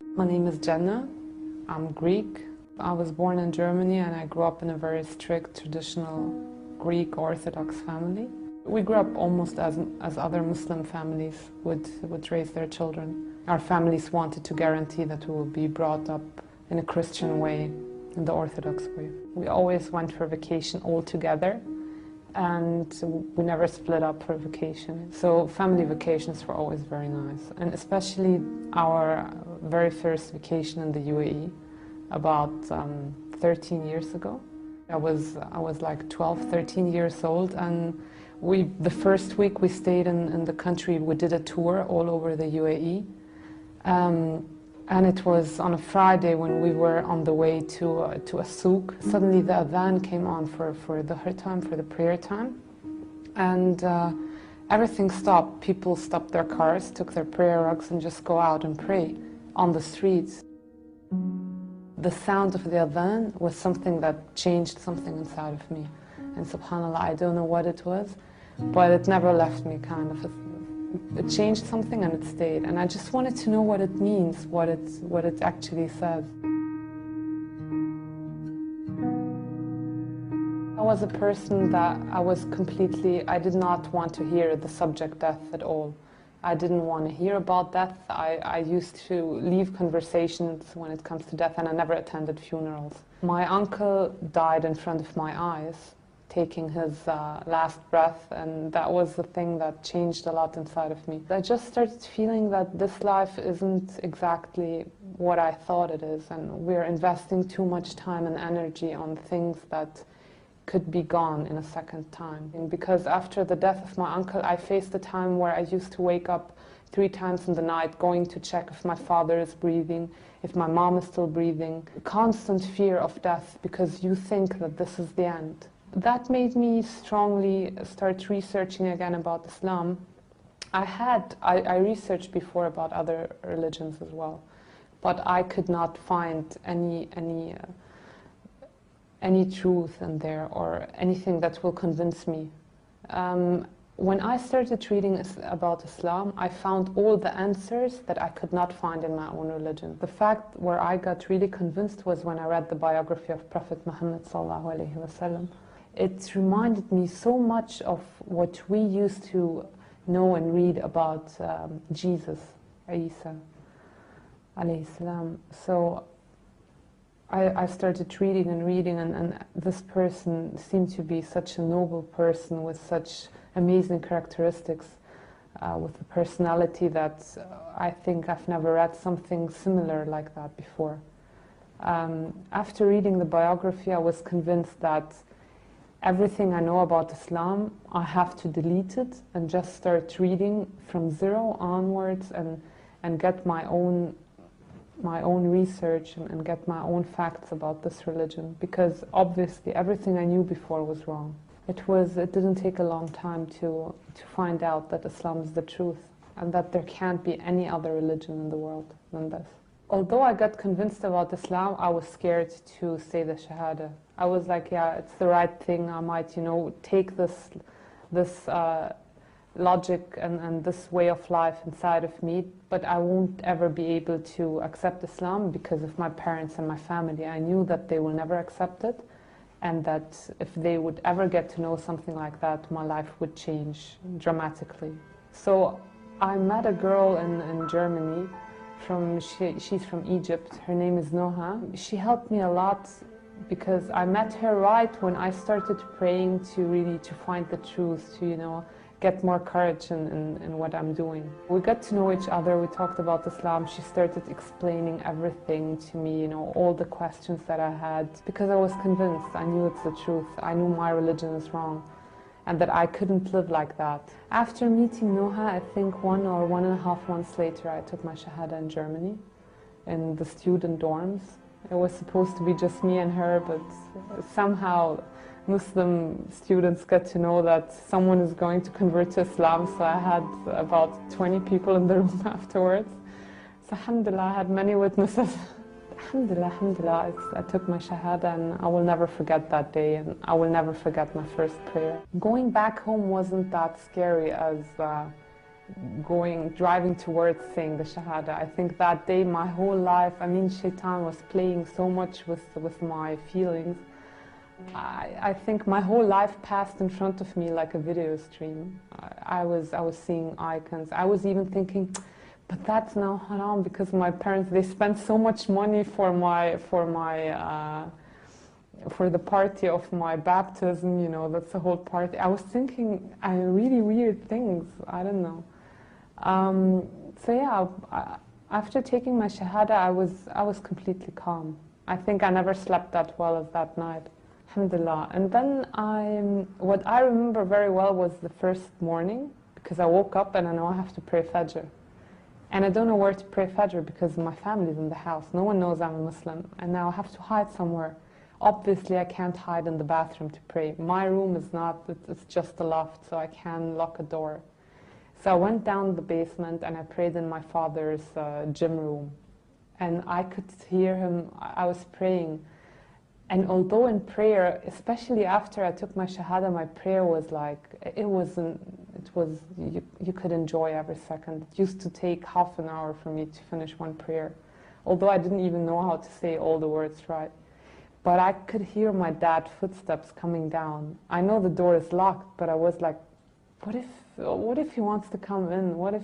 My name is Jenna. I'm Greek. I was born in Germany and I grew up in a very strict, traditional Greek Orthodox family. We grew up almost as other Muslim families would raise their children. Our families wanted to guarantee that we will be brought up in a Christian way, in the Orthodox way. We always went for vacation all together, and we never split up for vacation. So family vacations were always very nice, and especially our very first vacation in the UAE about 13 years ago. I was like 12, 13 years old, and the first week we stayed in the country, we did a tour all over the UAE. And it was on a Friday when we were on the way to a souk. Suddenly the adhan came on for the her time, for the prayer time. And everything stopped. People stopped their cars, took their prayer rugs and just go out and pray on the streets. The sound of the adhan was something that changed something inside of me. And subhanAllah, I don't know what it was, but it never left me, kind of. It changed something and it stayed. And I just wanted to know what it means, what it actually says. I was a person that I did not want to hear the subject death at all. I didn't want to hear about death. I used to leave conversations when it comes to death, and I never attended funerals. My uncle died in front of my eyes, taking his last breath, and that was the thing that changed a lot inside of me. I just started feeling that this life isn't exactly what I thought it is, and we're investing too much time and energy on things that could be gone in a second time. And because after the death of my uncle, I faced a time where I used to wake up 3 times in the night going to check if my father is breathing, if my mom is still breathing. Constant fear of death because you think that this is the end. That made me strongly start researching again about Islam. I researched before about other religions as well, but I could not find any truth in there or anything that will convince me. When I started reading about Islam, I found all the answers that I could not find in my own religion. The fact where I got really convinced was when I read the biography of Prophet Muhammad sallallahu alaihi wasallam. It reminded me so much of what we used to know and read about Jesus, Isa alayhi salam. So I started reading and this person seemed to be such a noble person with such amazing characteristics, with a personality that I think I've never read something similar like that before. After reading the biography, I was convinced that everything I know about Islam, I have to delete it and just start reading from zero onwards and get my own research and get my own facts about this religion, because obviously everything I knew before was wrong. It didn't take a long time to find out that Islam is the truth and that there can't be any other religion in the world than this. Although I got convinced about Islam, I was scared to say the Shahada. I was like, yeah, it's the right thing. I might, take this logic and this way of life inside of me, but I won't ever be able to accept Islam because of my parents and my family. I knew that they will never accept it, and that if they would ever get to know something like that, my life would change dramatically. So I met a girl in Germany. She's from Egypt. Her name is Noha. She helped me a lot because I met her right when I started praying to find the truth, to get more courage in what I'm doing. We got to know each other. We talked about Islam. She started explaining everything to me, all the questions that I had, because I was convinced. I knew it's the truth. I knew my religion is wrong and that I couldn't live like that. After meeting Noha, I think 1 or 1.5 months later, I took my Shahada in Germany, in the student dorms. It was supposed to be just me and her, but somehow Muslim students get to know that someone is going to convert to Islam, so I had about 20 people in the room afterwards. So alhamdulillah, I had many witnesses. Alhamdulillah, I took my Shahada, and I will never forget that day, and I will never forget my first prayer. Going back home wasn't that scary as driving towards saying the Shahada. I think that day, my whole life, I mean, Shaitan was playing so much with my feelings. I think my whole life passed in front of me like a video stream. I was seeing icons. I was even thinking, but that's now haram because my parents, they spent so much money for the party of my baptism, you know, that's the whole party. I was thinking really weird things, I don't know. So yeah, after taking my Shahada, I was completely calm. I think I never slept that well as that night. Alhamdulillah. And then what I remember very well was the first morning, because I woke up and I know I have to pray Fajr. And I don't know where to pray Fajr because my family's in the house. No one knows I'm a Muslim. And now I have to hide somewhere. Obviously, I can't hide in the bathroom to pray. My room is not, it's just a loft, so I can lock a door. So I went down the basement and I prayed in my father's gym room. And I could hear him, I was praying. And although in prayer, especially after I took my Shahada, my prayer was like, you could enjoy every second. It used to take half an hour for me to finish one prayer. Although I didn't even know how to say all the words right. But I could hear my dad's footsteps coming down. I know the door is locked, but I was like, what if he wants to come in? What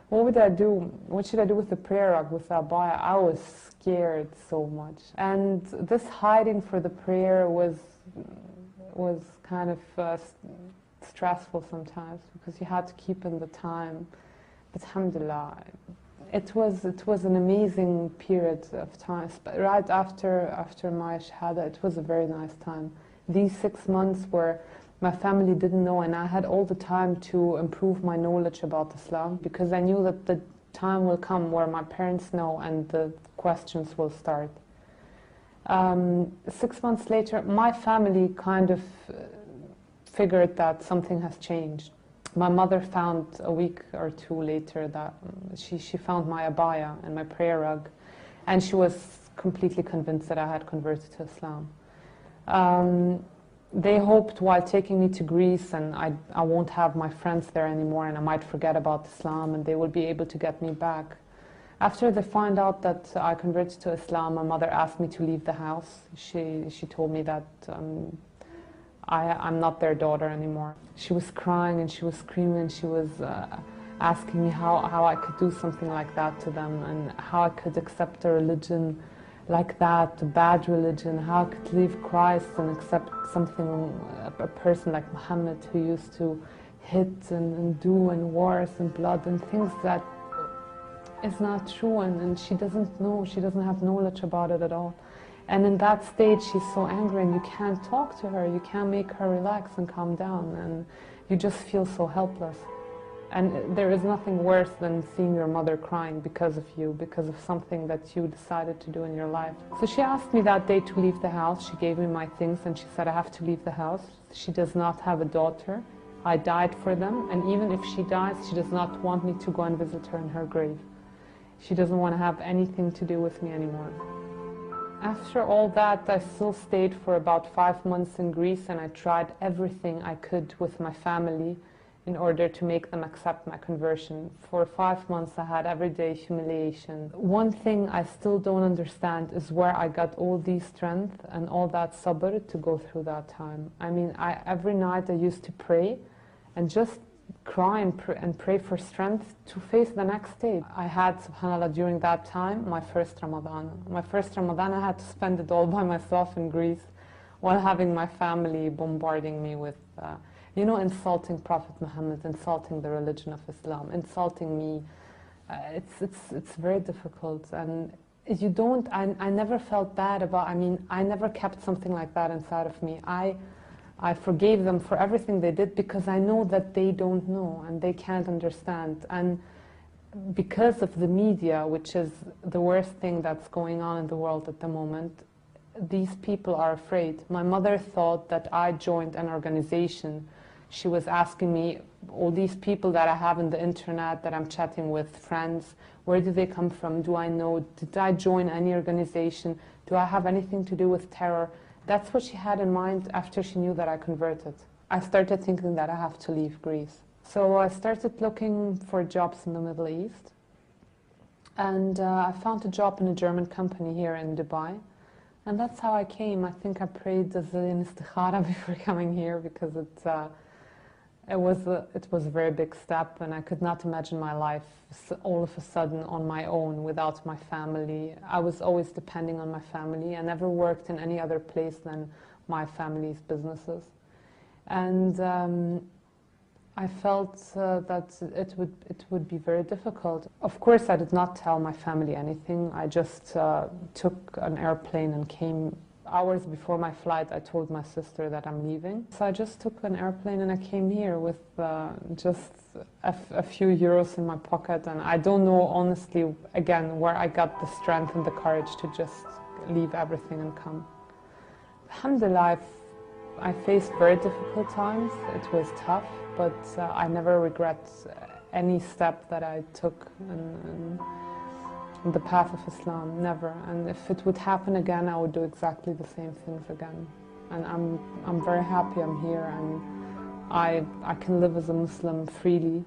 would I do? What should I do with the prayer rug, with the abaya? I was scared so much. And this hiding for the prayer was kind of stressful sometimes because you had to keep in the time. But alhamdulillah, it was an amazing period of time. Right after my Shahada, it was a very nice time. These 6 months where my family didn't know, and I had all the time to improve my knowledge about Islam, because I knew that the time will come where my parents know and the questions will start. 6 months later, my family kind of figured that something has changed. My mother found a week or two later that she found my abaya and my prayer rug, and she was completely convinced that I had converted to Islam. They hoped while taking me to Greece and I won't have my friends there anymore and I might forget about Islam and they will be able to get me back. After they find out that I converted to Islam, my mother asked me to leave the house. She told me that I'm not their daughter anymore. She was crying and she was screaming. She was asking me how I could do something like that to them and how I could accept a religion like that, a bad religion, how I could leave Christ and accept a person like Muhammad who used to hit and do and wars and blood and things that is not true, and she doesn't know, she doesn't have knowledge about it at all. And in that stage she's so angry and you can't talk to her, you can't make her relax and calm down, and you just feel so helpless. And there is nothing worse than seeing your mother crying because of you, because of something that you decided to do in your life. So she asked me that day to leave the house. She gave me my things and she said I have to leave the house. She does not have a daughter. I died for them, and even if she dies, she does not want me to go and visit her in her grave. She doesn't want to have anything to do with me anymore. After all that, I still stayed for about 5 months in Greece, and I tried everything I could with my family in order to make them accept my conversion. For 5 months I had everyday humiliation. One thing I still don't understand is where I got all the strength and all that sabr to go through that time. I mean, every night I used to pray and just cry and pray for strength to face the next day. I had, subhanAllah, during that time, my first Ramadan. My first Ramadan I had to spend it all by myself in Greece while having my family bombarding me with insulting Prophet Muhammad, insulting the religion of Islam, insulting me. It's very difficult, and I never felt bad about, I never kept something like that inside of me. I forgave them for everything they did because I know that they don't know and they can't understand. And because of the media, which is the worst thing that's going on in the world at the moment, these people are afraid. My mother thought that I joined an organization. She was asking me, all these people that I have on the internet, that I'm chatting with, friends, where do they come from? Do I know? Did I join any organization? Do I have anything to do with terror? That's what she had in mind after she knew that I converted. I started thinking that I have to leave Greece. So I started looking for jobs in the Middle East, and I found a job in a German company here in Dubai. And that's how I came. I think I prayed a zillion istikhara before coming here, because it was a very big step, and I could not imagine my life all of a sudden on my own without my family. I was always depending on my family. I never worked in any other place than my family's businesses. And I felt that it would be very difficult. Of course, I did not tell my family anything. I just took an airplane and came. Hours before my flight, I told my sister that I'm leaving. So I just took an airplane and I came here with just a few euros in my pocket. And I don't know, honestly, again, where I got the strength and the courage to just leave everything and come. Alhamdulillah, I faced very difficult times. It was tough, but I never regret any step that I took in the path of Islam, never. And if it would happen again, I would do exactly the same things again. And I'm very happy I'm here, and I can live as a Muslim freely.